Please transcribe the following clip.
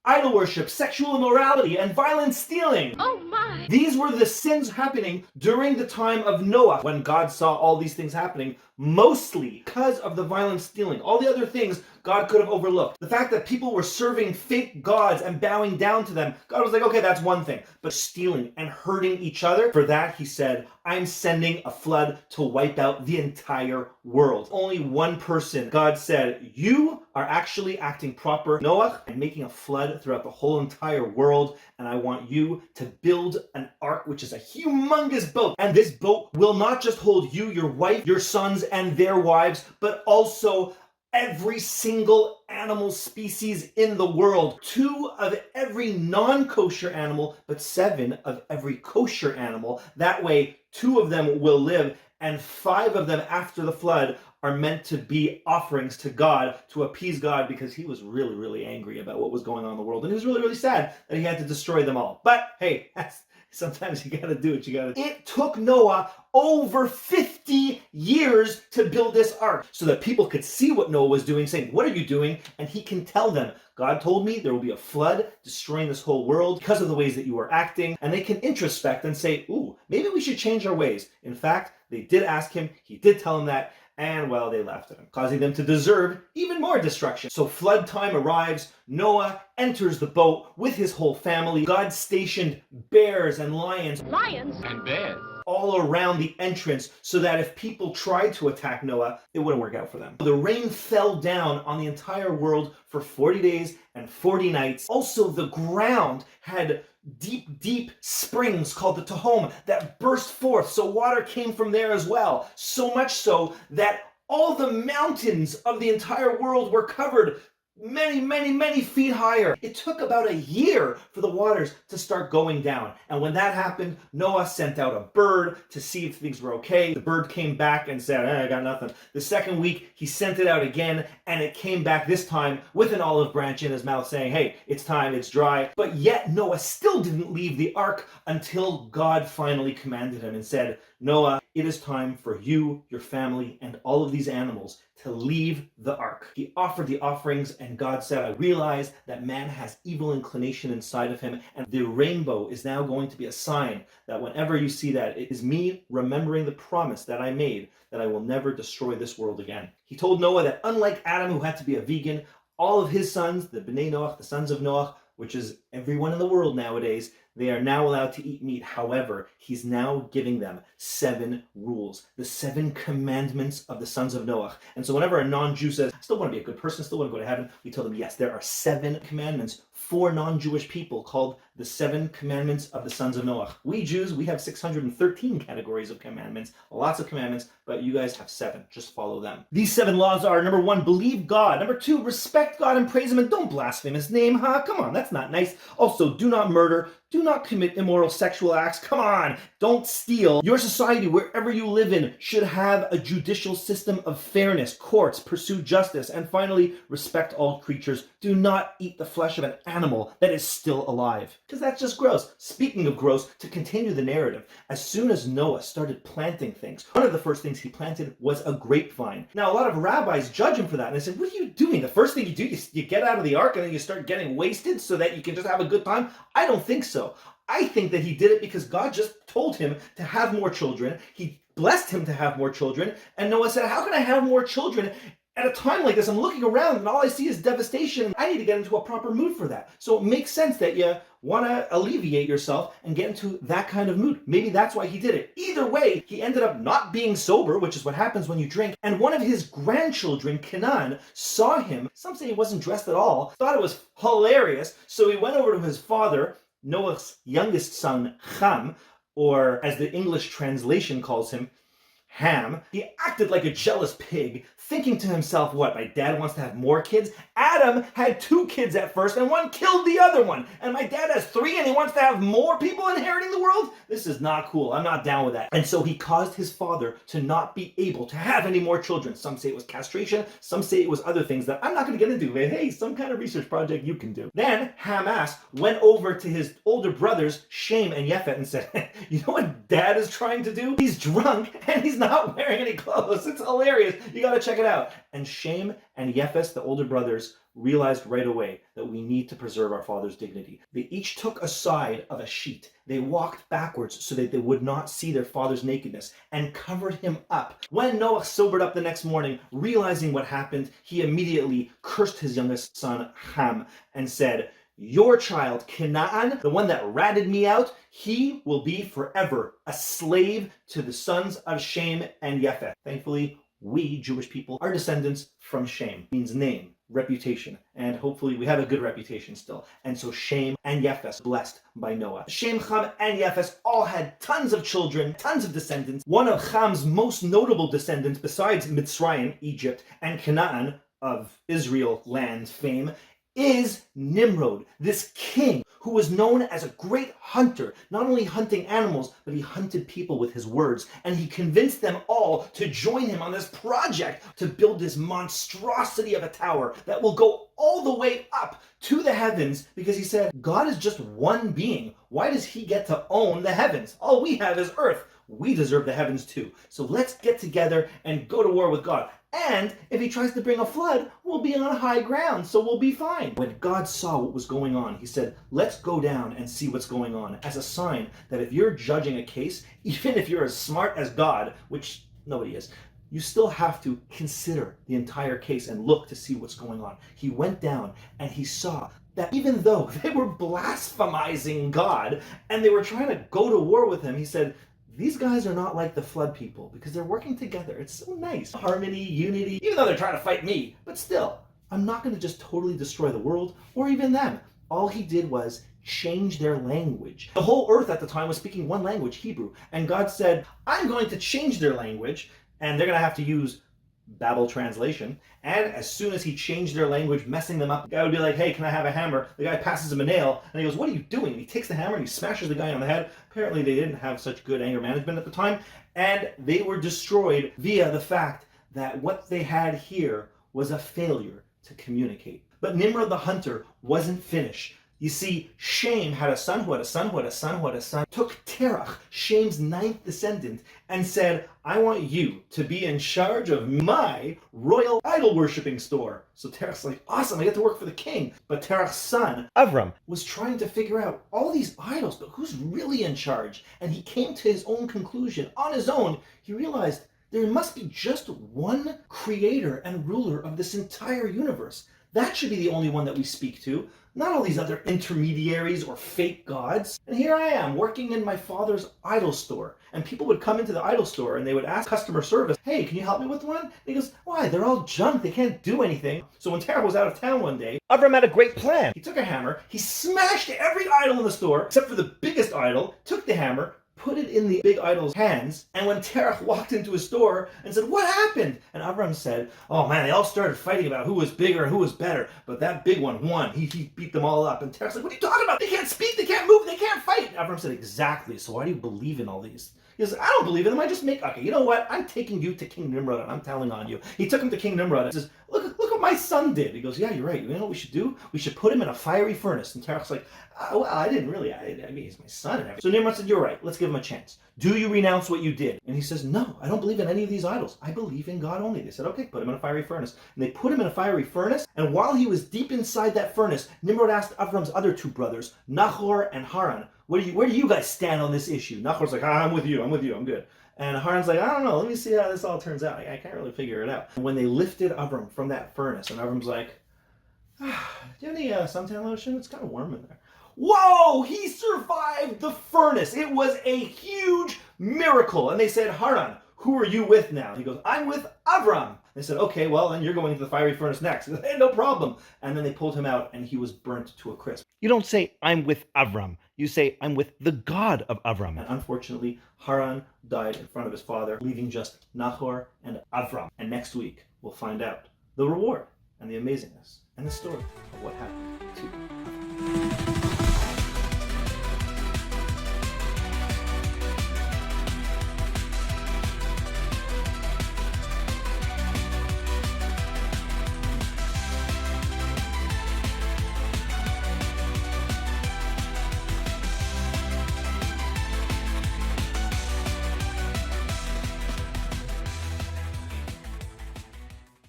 idol worship, sexual immorality, and violent stealing. Oh my! These were the sins happening during the time of Noah, when God saw all these things happening, mostly because of the violent stealing. All the other things God could have overlooked. The fact that people were serving fake gods and bowing down to them, God was like, okay, that's one thing. But stealing and hurting each other, for that he said, I'm sending a flood to wipe out the entire world. Only one person, God said, you are actually acting proper, Noach, and making a flood throughout the whole entire world, and I want you to build an ark, which is a humongous boat. And this boat will not just hold you, your wife, your sons, and their wives, but also every single animal species in the world. 2 of every non-kosher animal, but 7 of every kosher animal. That way, 2 of them will live, and 5 of them after the flood are meant to be offerings to God, to appease God, because he was really, really angry about what was going on in the world. And he was really, really sad that he had to destroy them all. But hey, sometimes you gotta do what you gotta do. It took Noah over 50 years to build this ark so that people could see what Noah was doing, saying, what are you doing? And he can tell them, God told me there will be a flood destroying this whole world because of the ways that you are acting. And they can introspect and say, ooh, maybe we should change our ways. In fact, they did ask him, he did tell them that, and well, they laughed at him, causing them to deserve even more destruction. So flood time arrives, Noah enters the boat with his whole family. God stationed bears and lions And bears all around the entrance so that if people tried to attack Noah, it wouldn't work out for them. The rain fell down on the entire world for 40 days and 40 nights. Also, the ground had deep, deep springs called the Tehom that burst forth, so water came from there as well. So much so that all the mountains of the entire world were covered many, many, many feet higher. It took about a year for the waters to start going down. And when that happened, Noah sent out a bird to see if things were okay. The bird came back and said, I got nothing. The second week, he sent it out again, and it came back this time with an olive branch in his mouth saying, hey, it's time, it's dry. But yet Noah still didn't leave the ark until God finally commanded him and said, Noah, it is time for you, your family, and all of these animals to leave the ark. He offered the offerings, and God said, I realize that man has evil inclination inside of him, and the rainbow is now going to be a sign that whenever you see that, it is me remembering the promise that I made, that I will never destroy this world again. He told Noah that unlike Adam, who had to be a vegan, all of his sons, the Bnei Noach, the sons of Noach, which is everyone in the world nowadays, they are now allowed to eat meat. However, he's now giving them 7 rules, the 7 commandments of the sons of Noach. And so whenever a non-Jew says, I still want to be a good person, I still want to go to heaven, we tell them, yes, there are 7 commandments for non-Jewish people called the 7 commandments of the sons of Noach. We Jews, we have 613 categories of commandments, lots of commandments, but you guys have 7. Just follow them. These 7 laws are, number 1, believe God. Number 2, respect God and praise him, and don't blaspheme his name, huh? Come on, that's not nice. Also, do not murder. Do not commit immoral sexual acts. Come on, don't steal. Your society, wherever you live in, should have a judicial system of fairness. Courts pursue justice. And finally, respect all creatures. Do not eat the flesh of an animal that is still alive, because that's just gross. Speaking of gross, to continue the narrative, as soon as Noah started planting things, one of the first things he planted was a grapevine. Now, a lot of rabbis judge him for that, and they said, what are you doing? The first thing you do, you get out of the ark and then you start getting wasted so that you can just have a good time? I don't think so. I think that he did it because God just told him to have more children. He blessed him to have more children. And Noah said, how can I have more children? At a time like this, I'm looking around and all I see is devastation. I need to get into a proper mood for that. So it makes sense that you want to alleviate yourself and get into that kind of mood. Maybe that's why he did it. Either way, he ended up not being sober, which is what happens when you drink. And one of his grandchildren, Canaan, saw him. Some say he wasn't dressed at all, thought it was hilarious. So he went over to his father, Noah's youngest son, Ham, or as the English translation calls him, Ham. He acted like a jealous pig, thinking to himself, what, my dad wants to have more kids? Adam had 2 kids at first and one killed the other one. And my dad has 3 and he wants to have more people inheriting the world? This is not cool. I'm not down with that. And so he caused his father to not be able to have any more children. Some say it was castration. Some say it was other things that I'm not going to get into. But hey, some kind of research project you can do. Then Hamas went over to his older brothers, Shem and Yefet, and said, you know what dad is trying to do? He's drunk and he's not wearing any clothes. It's hilarious. You got to check it out. And Shem and Yefes, the older brothers, realized right away that we need to preserve our father's dignity. They each took a side of a sheet. They walked backwards so that they would not see their father's nakedness and covered him up. When Noach sobered up the next morning, realizing what happened, he immediately cursed his youngest son, Ham, and said, "Your child, Canaan, the one that ratted me out, he will be forever a slave to the sons of Shem and Japheth." Thankfully, we, Jewish people, are descendants from Shem. It means name, reputation, and hopefully we have a good reputation still. And so Shem and Japheth blessed by Noah. Shem, Ham, and Japheth all had tons of children, tons of descendants. One of Ham's most notable descendants, besides Mitzrayim, Egypt, and Canaan, of Israel land's fame, is Nimrod, this king who was known as a great hunter, not only hunting animals, but he hunted people with his words. And he convinced them all to join him on this project to build this monstrosity of a tower that will go all the way up to the heavens, because he said, God is just one being. Why does he get to own the heavens? All we have is earth. We deserve the heavens too. So let's get together and go to war with God. And if he tries to bring a flood, we'll be on high ground, so we'll be fine. When God saw what was going on, he said, let's go down and see what's going on, as a sign that if you're judging a case, even if you're as smart as God, which nobody is, you still have to consider the entire case and look to see what's going on. He went down and he saw that even though they were blasphemizing God and they were trying to go to war with him, he said, these guys are not like the flood people because they're working together. It's so nice. Harmony, unity, even though they're trying to fight me. But still, I'm not going to just totally destroy the world or even them. All he did was change their language. The whole earth at the time was speaking one language, Hebrew. And God said, I'm going to change their language, and they're going to have to use Babel translation. And as soon as he changed their language, messing them up, the guy would be like, hey, can I have a hammer? The guy passes him a nail, and he goes, what are you doing? And he takes the hammer and he smashes the guy on the head. Apparently they didn't have such good anger management at the time, and they were destroyed via the fact that what they had here was a failure to communicate. But Nimrod the hunter wasn't finished. You see, Shem had a son who had a son who had a son who had a son, took Terach, Shem's 9th descendant, and said, I want you to be in charge of my royal idol worshipping store. So Terach's like, awesome, I get to work for the king. But Terach's son, Abram, was trying to figure out all these idols, but who's really in charge? And he came to his own conclusion. On his own, he realized there must be just one creator and ruler of this entire universe. That should be the only one that we speak to, not all these other intermediaries or fake gods. And here I am working in my father's idol store. And people would come into the idol store and they would ask customer service, hey, can you help me with one? And he goes, why? They're all junk. They can't do anything. So when Terah was out of town one day, Abram had a great plan. He took a hammer, he smashed every idol in the store, except for the biggest idol, took the hammer, put it in the big idol's hands, and when Terach walked into his store and said, what happened? And Abram said, oh man, they all started fighting about who was bigger and who was better, but that big one won. He beat them all up. And Terach's like, what are you talking about? They can't speak, they can't move, they can't fight. And Abram said, exactly, so why do you believe in all these? He goes, I don't believe in them, I just make, okay, you know what? I'm taking you to King Nimrod and I'm telling on you. He took him to King Nimrod and says, look what my son did. He goes, yeah, you're right. You know what we should do? We should put him in a fiery furnace. And Terach's like, well, I didn't really, I mean, he's my son and everything. So Nimrod said, you're right, let's give him a chance. Do you renounce what you did? And he says, no, I don't believe in any of these idols. I believe in God only. They said, okay, put him in a fiery furnace. And they put him in a fiery furnace. And while he was deep inside that furnace, Nimrod asked Avram's other two brothers, Nahor and Haran, where do you guys stand on this issue? Nahor's like, I'm with you, I'm good. And Haran's like, I don't know, let me see how this all turns out. I can't really figure it out. And when they lifted Abram from that furnace, and Abram's like, do you have any suntan lotion? It's kind of warm in there. Whoa, he survived the furnace. It was a huge miracle. And they said, Haran, who are you with now? He goes, I'm with Abram. They said, okay, well, then you're going to the fiery furnace next. He goes, hey, no problem. And then they pulled him out and he was burnt to a crisp. You don't say, I'm with Abram. You say, I'm with the God of Abram. And unfortunately, Haran died in front of his father, leaving just Nahor and Abram. And next week, we'll find out the reward and the amazingness and the story of what happened to